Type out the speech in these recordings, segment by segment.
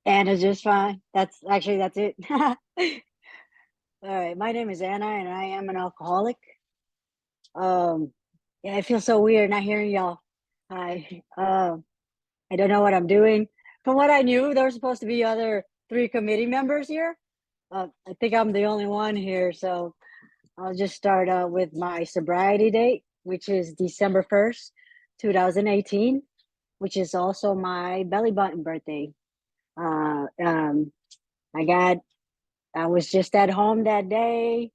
Anna's just fine. That's it. All right. My name is Anna and I am an alcoholic. Um, yeah, I feel so weird not hearing y'all. I don't know what I'm doing. From what I knew, there were supposed to be other three committee members here. I think I'm the only one here, so I'll just start with my sobriety date, which is December 1st, 2018, which is also my belly button birthday. Uh, um, I got I was just at home that day,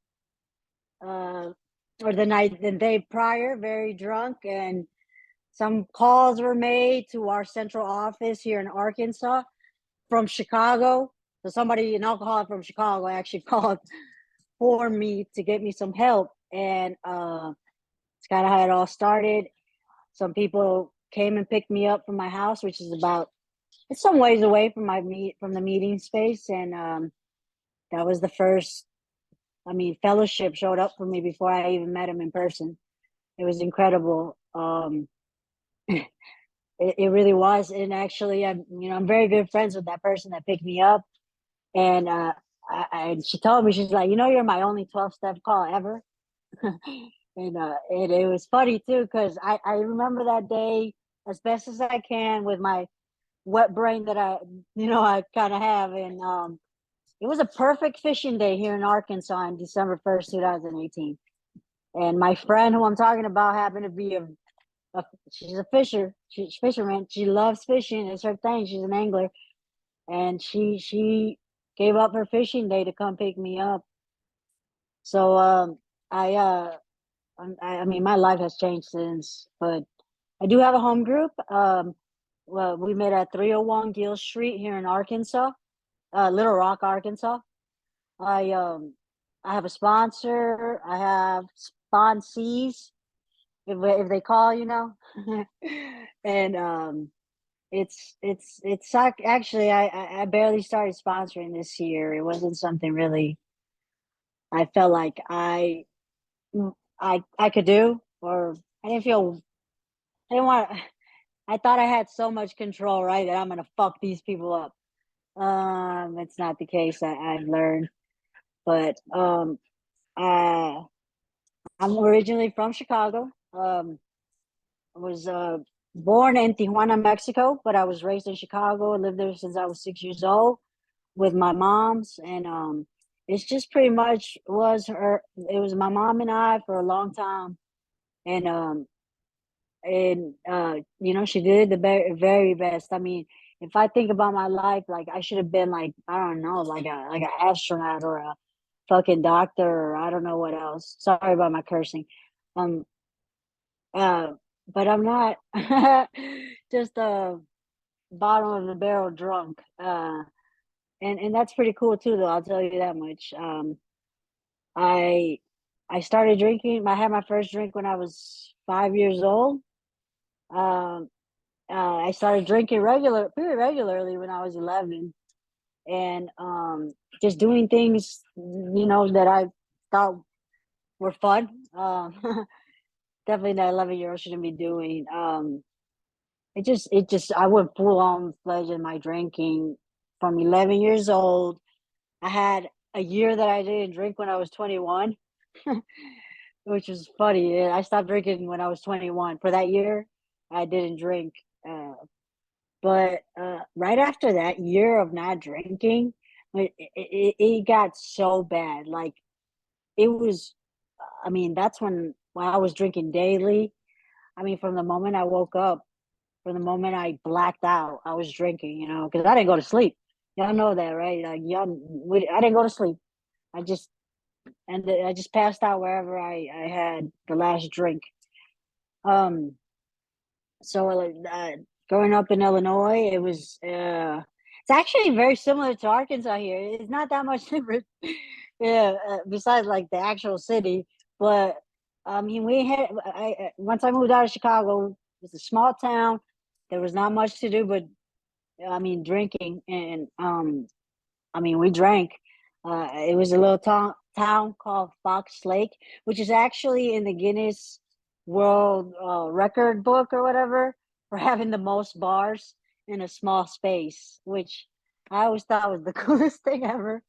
uh, or the day prior, very drunk, and some calls were made to our central office here in Arkansas from Chicago. So somebody, an alcoholic from Chicago, actually called for me to get me some help, and it's kind of how it all started. Some people came and picked me up from my house, which is it's some ways away from from the meeting space, and that was the first. Fellowship showed up for me before I even met him in person. It was incredible. It really was. And actually, I'm very good friends with that person that picked me up. And she told me, she's like, you're my only 12-step call ever. And it was funny too, because I remember that day as best as I can with my wet brain that I kind of have. And it was a perfect fishing day here in Arkansas on December 1st, 2018. And my friend who I'm talking about happened to be she's a she's a fisherman. She loves fishing. It's her thing. She's an angler. And she gave up her fishing day to come pick me up. So I my life has changed since, but I do have a home group. Well, we met at 301 Gill Street here in Arkansas, Little Rock, Arkansas. I um I have a sponsor. I have sponsees if they call, and it's actually I barely started sponsoring this year. It wasn't something really I felt like I could do, or I didn't feel I didn't want. I thought I had so much control, right, that I'm gonna fuck these people up. It's not the case. I've learned, but I I'm originally from Chicago. I was born in Tijuana, Mexico, but I was raised in Chicago. I lived there since I was 6 years old with my mom's, and it's just pretty much was her. It was my mom and I for a long time, and she did the very best. I mean, if I think about my life, like I should have been like, I don't know, like an astronaut or a fucking doctor, or I don't know what else. Sorry about my cursing. Um, uh, but I'm not. Just bottom of the barrel drunk. And that's pretty cool too, though. I'll tell you that much. I I started drinking. I had my first drink when I was 5 years old. Um, I started drinking pretty regularly when I was 11, and just doing things, that I thought were fun. Definitely that 11-year-old shouldn't be doing. I went full on fledged in my drinking from 11 years old. I had a year that I didn't drink when I was 21, which was funny. I stopped drinking when I was 21. For that year, I didn't drink. Uh, but right after that year of not drinking, it got so bad. Like it was, that's when I was drinking daily. From the moment I woke up, from the moment I blacked out, I was drinking, because I didn't go to sleep. Y'all know that, right? Like I didn't go to sleep. I just I just passed out wherever I had the last drink. Um, so growing up in Illinois, it's actually very similar to Arkansas here. It's not that much different, yeah. Besides like the actual city, but we had once I moved out of Chicago, it was a small town. There was not much to do, but drinking, and we drank. It was a little town called Fox Lake, which is actually in the Guinness World Record book or whatever for having the most bars in a small space, which I always thought it was the coolest thing ever.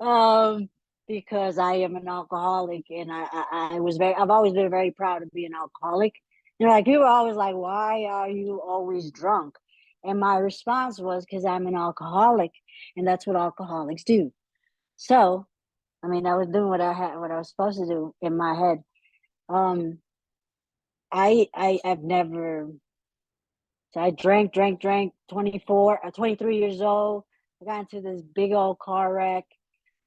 Um, because I am an alcoholic, and I've always been very proud to be an alcoholic. You know, like people are always like, "Why are you always drunk?" And my response was, "Because I'm an alcoholic, and that's what alcoholics do." So, I mean, I was doing what I was supposed to do in my head. Um, I've never. So I drank, 23 years old. I got into this big old car wreck.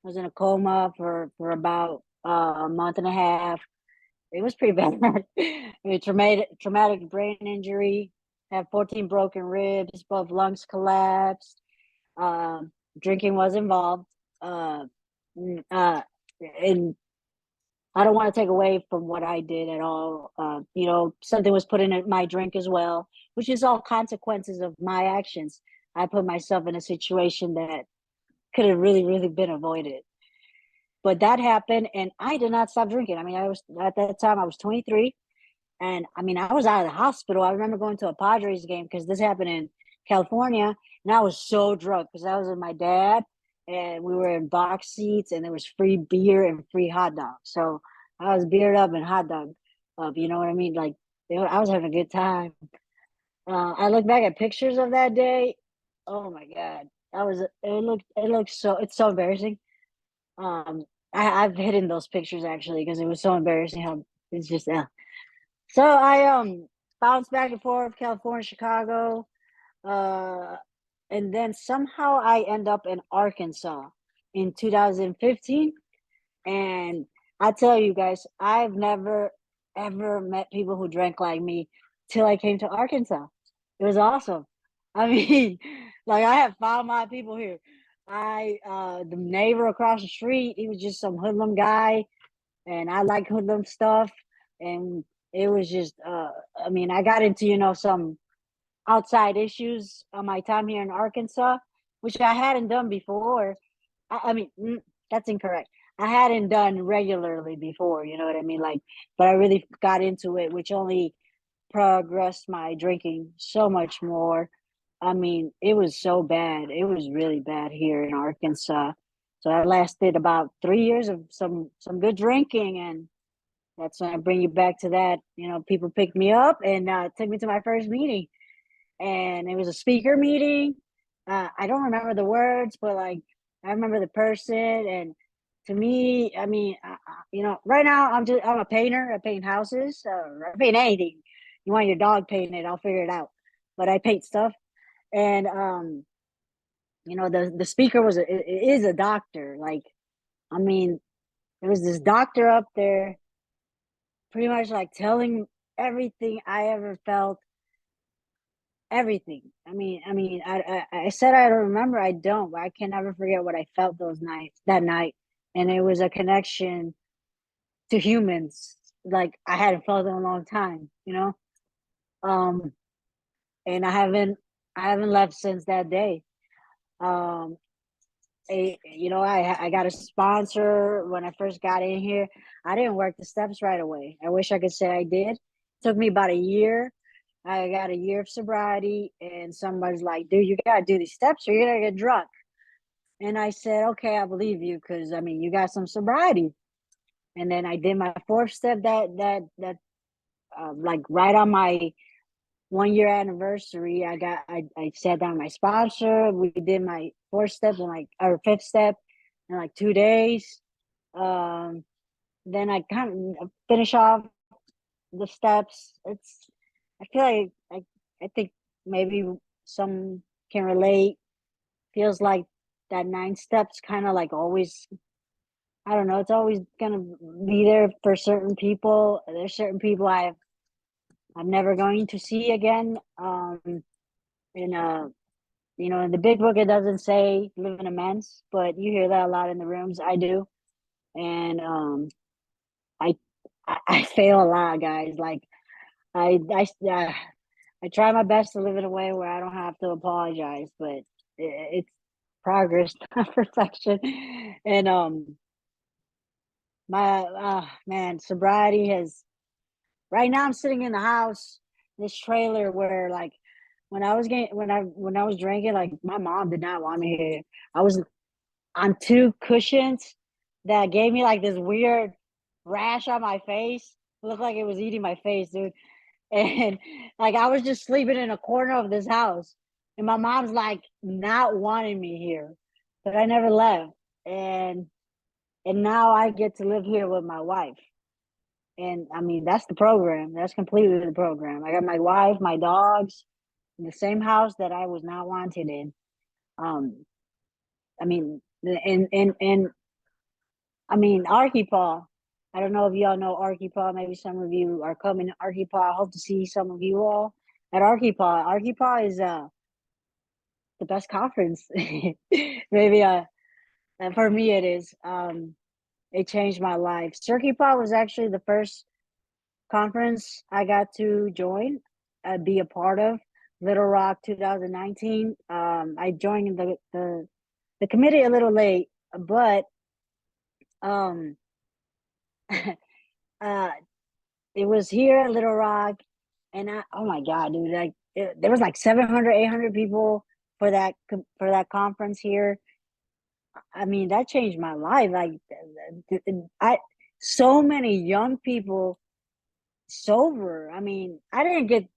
I was in a coma for about a month and a half. It was pretty bad. I mean, traumatic brain injury. Had 14 broken ribs. Both lungs collapsed. Um, Drinking was involved. Uh, uh, and I don't want to take away from what I did at all. You know, something was put in my drink as well, which is all consequences of my actions. I put myself in a situation that could have really, really been avoided. But that happened, and I did not stop drinking. I mean, I was at that time I was 23, and I mean, I was out of the hospital. I remember going to a Padres game because this happened in California, and I was so drunk because I was with my dad, and we were in box seats, and there was free beer and free hot dogs. So I was beered up and hot dog up. You know what I mean? Like I was having a good time. I look back at pictures of that day. Oh my god, it looked so it's so embarrassing. Um, I've hidden those pictures actually because it was so embarrassing how it's just so I bounced back and forth, California, Chicago, uh, and then somehow I end up in Arkansas in 2015. And I tell you guys, I've never ever met people who drank like me till I came to Arkansas. It was awesome. I mean, like I have found my people here. The neighbor across the street, he was just some hoodlum guy, and I like hoodlum stuff. And it was just, I mean, I got into, you know, some outside issues on my time here in Arkansas, which I hadn't done before. I mean, that's incorrect. I hadn't done regularly before, you know what I mean? Like, but I really got into it, which only progressed my drinking so much more. I mean, it was so bad. It was really bad here in Arkansas. So I lasted about 3 years of some good drinking, and that's when I bring you back to that. You know, people picked me up and took me to my first meeting, and it was a speaker meeting. I don't remember the words, but like I remember the person. And to me, I mean, you know, right now I'm a painter. I paint houses. I paint anything. You want your dog painted? I'll figure it out. But I paint stuff, and you know, the speaker is a doctor. Like, I mean, there was this doctor up there, pretty much like telling everything I ever felt, everything. I said I don't remember. I don't, but I can never forget what I felt that night, and it was a connection to humans like I hadn't felt in a long time. You know, um, and I haven't left since that day. Um, you know, I got a sponsor when I first got in here. I didn't work the steps right away. I wish I could say I did. It took me about a year. I got a year of sobriety, and somebody's like, "Dude, you gotta do these steps, or you're gonna get drunk." And I said, "Okay, I believe you, because I mean, you got some sobriety." And then I did my fourth step. Like right on my 1 year anniversary, I sat down with my sponsor. We did my fourth step in like or fifth step in like 2 days. Um, then I kind of finish off the steps. I feel like I think maybe some can relate. Feels like that nine steps kind of like always, I don't know, it's always gonna be there for certain people. There's certain people I'm never going to see again. In you know, in the big book it doesn't say live in amends, but you hear that a lot in the rooms. I do. And I I fail a lot, guys. Like I I uh, I try my best to live in a way where I don't have to apologize, but it's progress, not perfection. And my man, sobriety has. Right now, I'm sitting in the house, this trailer where like when I was drinking, like my mom did not want me here. I was on two cushions that gave me like this weird rash on my face. It looked like it was eating my face, dude. And like I was just sleeping in a corner of this house. And my mom's like not wanting me here. But I never left. And and now I get to live here with my wife. And I mean that's the program. That's completely the program. I got my wife, my dogs in the same house that I was not wanted in. Um I mean and I mean, ARKYPAA. I don't know if y'all know ARKYPAA. Maybe some of you are coming to ARKYPAA. I hope to see some of you all at ARKYPAA. ARKYPAA is the best conference. Maybe for me it is. It changed my life. CircuitPaw was actually the first conference I got to join, be a part of. Little Rock 2019. I joined the committee a little late, but um, uh, it was here at Little Rock, and oh my god, dude, like there was like 700, 800 people for that conference here. I mean, that changed my life. Like, I so many young people sober. I mean, I didn't get.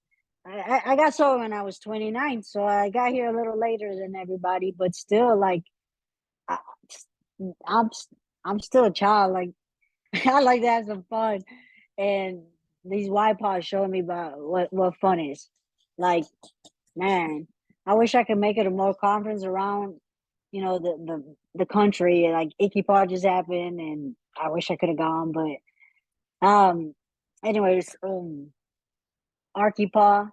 I got sober when I was 29, so I got here a little later than everybody. But still, like, I, I'm I'm still a child. Like, I like to have some fun, and these YPOds showing me about what fun is. Like, man, I wish I could make it a more conference around, the country. Like ARKYPAA just happened, and I wish I could have gone, but anyways, ARKYPAA,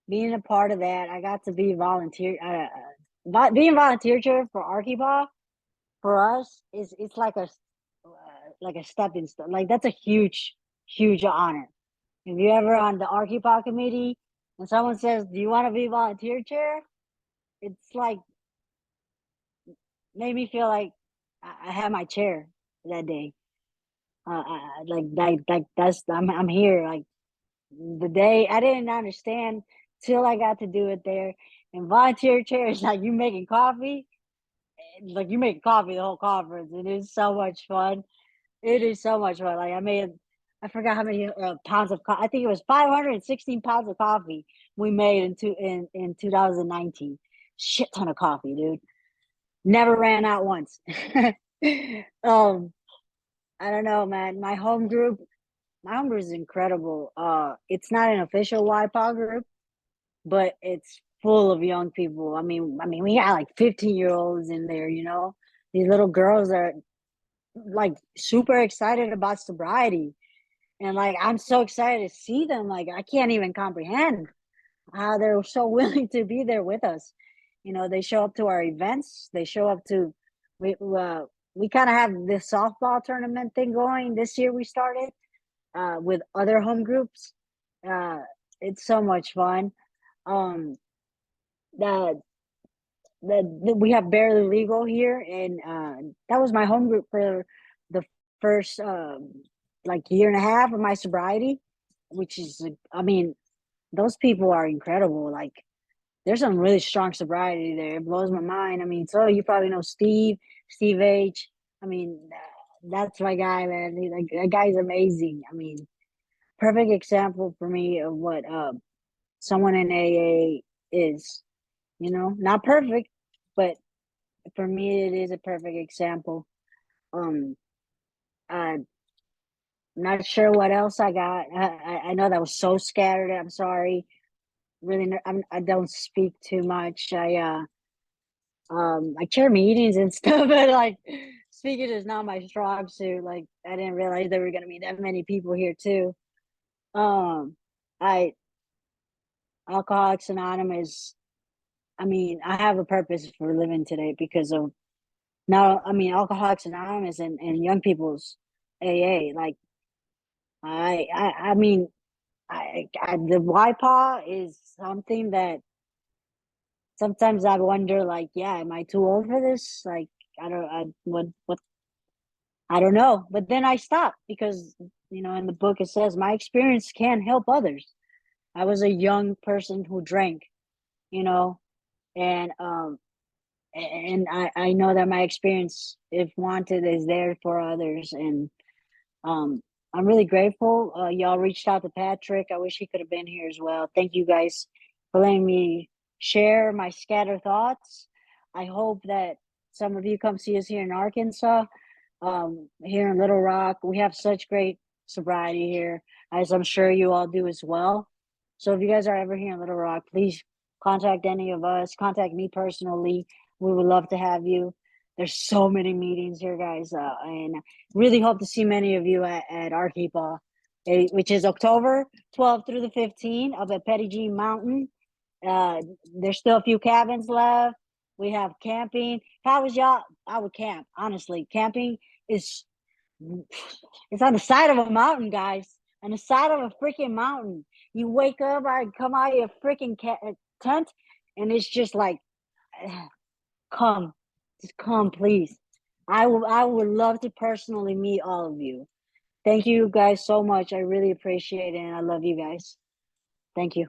being a part of that, I got to be volunteer. Being volunteer chair for ARKYPAA for us is it's like a stepping stone. Like that's a huge honor. If you're ever on the ARKYPAA committee and someone says, "Do you want to be volunteer chair?" It's like made me feel like I had my chair that day. Like that's I'm here. Like the day I didn't understand till I got to do it there. And volunteer chair is like you making coffee, like you make coffee the whole conference. It is so much fun. It is so much fun. Like I forgot how many pounds of coffee. I think it was 516 pounds of coffee we made in 2019. Shit ton of coffee, dude. Never ran out once. um, I don't know, man. My home group is incredible. It's not an official YPOA group, but it's full of young people. I mean, we got like 15-year-olds in there. These little girls are like super excited about sobriety, and like I'm so excited to see them. Like I can't even comprehend how they're so willing to be there with us. They show up to our events. They show up to we kind of have this softball tournament thing going this year. We started with other home groups. Uh, it's so much fun. Um, that that we have barely legal here, and that was my home group for the first like year and a half of my sobriety, which is, I mean, those people are incredible. Like there's some really strong sobriety there. It blows my mind. I mean, so you probably know Steve H. I mean, that's my guy, man. Like that guy's amazing. I mean, perfect example for me of what someone in AA is. Not perfect, but for me, it is a perfect example. Um, I'm not sure what else I got. I know that was so scattered. I'm sorry. Really, I don't speak too much. I chair meetings and stuff, but like speaking is not my strong suit. Like I didn't realize there were gonna be that many people here too. Um, I Alcoholics Anonymous. I mean, I have a purpose for living today because of now. I mean, Alcoholics Anonymous and Young People's AA. Like I mean, the YPAW is something that sometimes I wonder, like, yeah, am I too old for this? Like, what, I don't know. But then I stop because, in the book it says my experience can help others. I was a young person who drank, you know, and I know that my experience, if wanted, is there for others. And um, I'm really grateful. Y'all reached out to Patrick. I wish he could have been here as well. Thank you guys for letting me share my scattered thoughts. I hope that some of you come see us here in Arkansas, here in Little Rock. We have such great sobriety here, as I'm sure you all do as well. So if you guys are ever here in Little Rock, please contact any of us. Contact me personally. We would love to have you. There's so many meetings here, guys, and really hope to see many of you at ARKYPAA, which is October 12th through the 15th up at Petty Jean Mountain. There's still a few cabins left. We have camping. How was y'all? I would camp, honestly. Camping is, it's on the side of a mountain, guys. On the side of a freaking mountain. You wake up, I come out of your freaking tent, and it's just like, come, just come, please. I would love to personally meet all of you. Thank you guys so much. I really appreciate it, and I love you guys. Thank you.